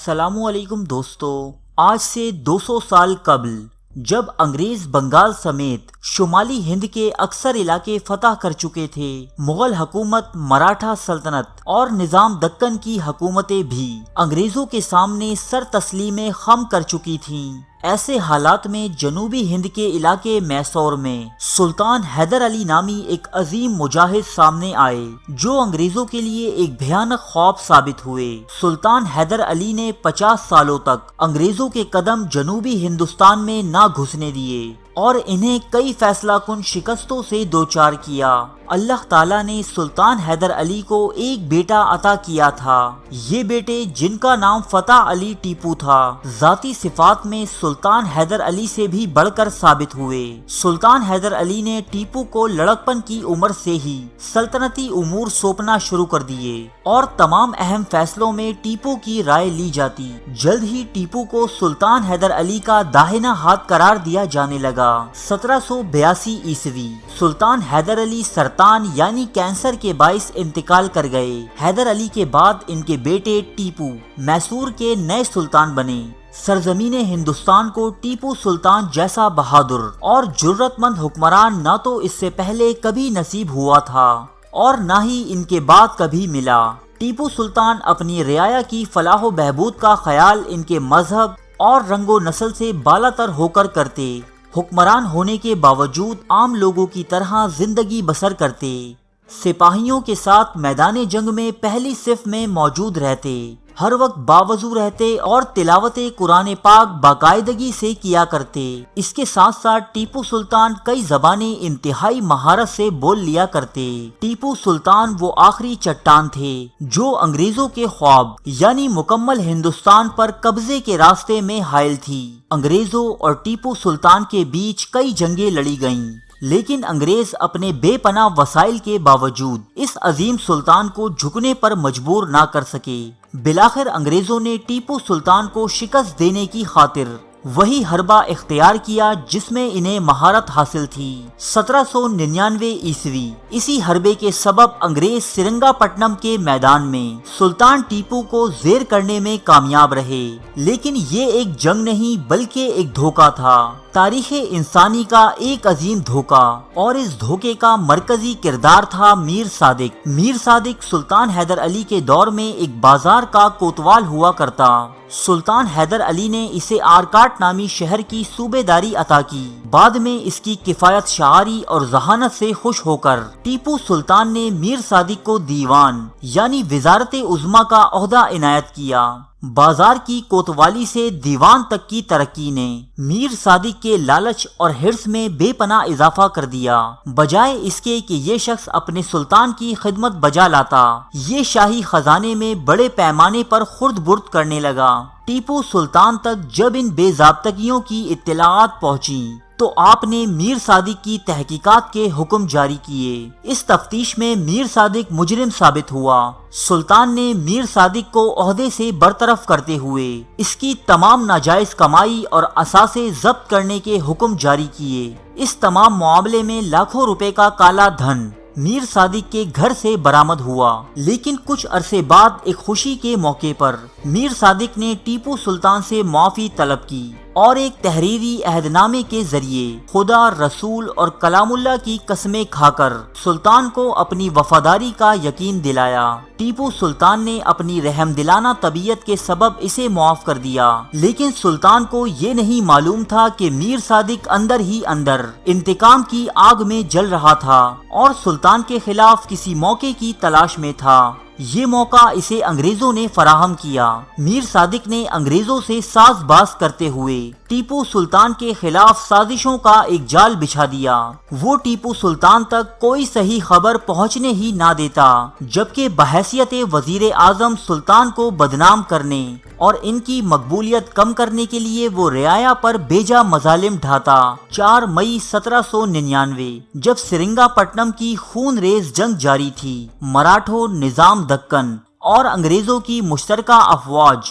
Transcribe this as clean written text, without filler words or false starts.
السلام علیکم دوستو، آج سے 200 سال قبل جب انگریز بنگال سمیت شمالی ہند کے اکثر علاقے فتح کر چکے تھے، مغل حکومت، مراٹھا سلطنت اور نظام دکن کی حکومتیں بھی انگریزوں کے سامنے سر تسلیم خم کر چکی تھیں۔ ایسے حالات میں جنوبی ہند کے علاقے میسور میں سلطان حیدر علی نامی ایک عظیم مجاہد سامنے آئے جو انگریزوں کے لیے ایک بھیانک خواب ثابت ہوئے۔ سلطان حیدر علی نے 50 سالوں تک انگریزوں کے قدم جنوبی ہندوستان میں نہ گھسنے دیے اور انہیں کئی فیصلہ کن شکستوں سے دوچار کیا۔ اللہ تعالیٰ نے سلطان حیدر علی کو ایک بیٹا عطا کیا تھا۔ یہ بیٹے جن کا نام فتح علی ٹیپو تھا، ذاتی صفات میں سلطان حیدر علی سے بھی بڑھ کر ثابت ہوئے۔ سلطان حیدر علی نے ٹیپو کو لڑکپن کی عمر سے ہی سلطنتی امور سونپنا شروع کر دیے اور تمام اہم فیصلوں میں ٹیپو کی رائے لی جاتی۔ جلد ہی ٹیپو کو سلطان حیدر علی کا داہنا ہاتھ قرار دیا جانے لگا۔ 1782 عیسوی سلطان حیدر علی سرطان یعنی کینسر کے باعث انتقال کر گئے۔ حیدر علی کے بعد ان کے بیٹے ٹیپو میسور کے نئے سلطان بنے۔ سرزمین ہندوستان کو ٹیپو سلطان جیسا بہادر اور جرأت مند حکمران نہ تو اس سے پہلے کبھی نصیب ہوا تھا اور نہ ہی ان کے بعد کبھی ملا۔ ٹیپو سلطان اپنی رعایا کی فلاح و بہبود کا خیال ان کے مذہب اور رنگ و نسل سے بالاتر ہو کر کرتے۔ حکمران ہونے کے باوجود عام لوگوں کی طرح زندگی بسر کرتے، سپاہیوں کے ساتھ میدان جنگ میں پہلی صف میں موجود رہتے، ہر وقت باوضو رہتے اور تلاوت قرآن پاک باقاعدگی سے کیا کرتے۔ اس کے ساتھ ساتھ ٹیپو سلطان کئی زبانیں انتہائی مہارت سے بول لیا کرتے۔ ٹیپو سلطان وہ آخری چٹان تھے جو انگریزوں کے خواب یعنی مکمل ہندوستان پر قبضے کے راستے میں حائل تھی۔ انگریزوں اور ٹیپو سلطان کے بیچ کئی جنگیں لڑی گئیں، لیکن انگریز اپنے بے پناہ وسائل کے باوجود اس عظیم سلطان کو جھکنے پر مجبور نہ کر سکے۔ بالآخر انگریزوں نے ٹیپو سلطان کو شکست دینے کی خاطر وہی حربہ اختیار کیا جس میں انہیں مہارت حاصل تھی۔ 1799 عیسوی اسی حربے کے سبب انگریز سرنگا پٹنم کے میدان میں سلطان ٹیپو کو زیر کرنے میں کامیاب رہے، لیکن یہ ایک جنگ نہیں بلکہ ایک دھوکہ تھا، تاریخ انسانی کا ایک عظیم دھوکہ، اور اس دھوکے کا مرکزی کردار تھا میر صادق۔ میر صادق سلطان حیدر علی کے دور میں ایک بازار کا کوتوال ہوا کرتا۔ سلطان حیدر علی نے اسے آرکاٹ نامی شہر کی صوبے داری عطا کی۔ بعد میں اس کی کفایت شعاری اور ذہانت سے خوش ہو کر ٹیپو سلطان نے میر صادق کو دیوان یعنی وزارت عظمیٰ کا عہدہ عنایت کیا۔ بازار کی کوتوالی سے دیوان تک کی ترقی نے میر صادق کے لالچ اور حرص میں بے پناہ اضافہ کر دیا۔ بجائے اس کے کہ یہ شخص اپنے سلطان کی خدمت بجا لاتا، یہ شاہی خزانے میں بڑے پیمانے پر خرد برد کرنے لگا۔ ٹیپو سلطان تک جب ان بے ضابطگیوں کی اطلاعات پہنچیں تو آپ نے میر صادق کی تحقیقات کے حکم جاری کیے۔ اس تفتیش میں میر صادق مجرم ثابت ہوا۔ سلطان نے میر صادق کو عہدے سے برطرف کرتے ہوئے اس کی تمام ناجائز کمائی اور اثاثے ضبط کرنے کے حکم جاری کیے۔ اس تمام معاملے میں لاکھوں روپے کا کالا دھن میر صادق کے گھر سے برآمد ہوا، لیکن کچھ عرصے بعد ایک خوشی کے موقع پر میر صادق نے ٹیپو سلطان سے معافی طلب کی اور ایک تحریری عہد نامے کے ذریعے خدا، رسول اور کلام اللہ کی قسمیں کھا کر سلطان کو اپنی وفاداری کا یقین دلایا۔ ٹیپو سلطان نے اپنی رحم دلانہ طبیعت کے سبب اسے معاف کر دیا، لیکن سلطان کو یہ نہیں معلوم تھا کہ میر صادق اندر ہی اندر انتقام کی آگ میں جل رہا تھا اور سلطان کے خلاف کسی موقع کی تلاش میں تھا۔ یہ موقع اسے انگریزوں نے فراہم کیا۔ میر صادق نے انگریزوں سے ساز باز کرتے ہوئے ٹیپو سلطان کے خلاف سازشوں کا ایک جال بچھا دیا۔ وہ ٹیپو سلطان تک کوئی صحیح خبر پہنچنے ہی نہ دیتا، جبکہ بحیثیت وزیر اعظم سلطان کو بدنام کرنے اور ان کی مقبولیت کم کرنے کے لیے وہ رعایا پر بیجا مظالم ڈھاتا۔ 4 مئی 1799 جب سرنگا پٹنم کی خون ریز جنگ جاری تھی، مراٹھوں، نظام دکن اور انگریزوں کی مشترکہ افواج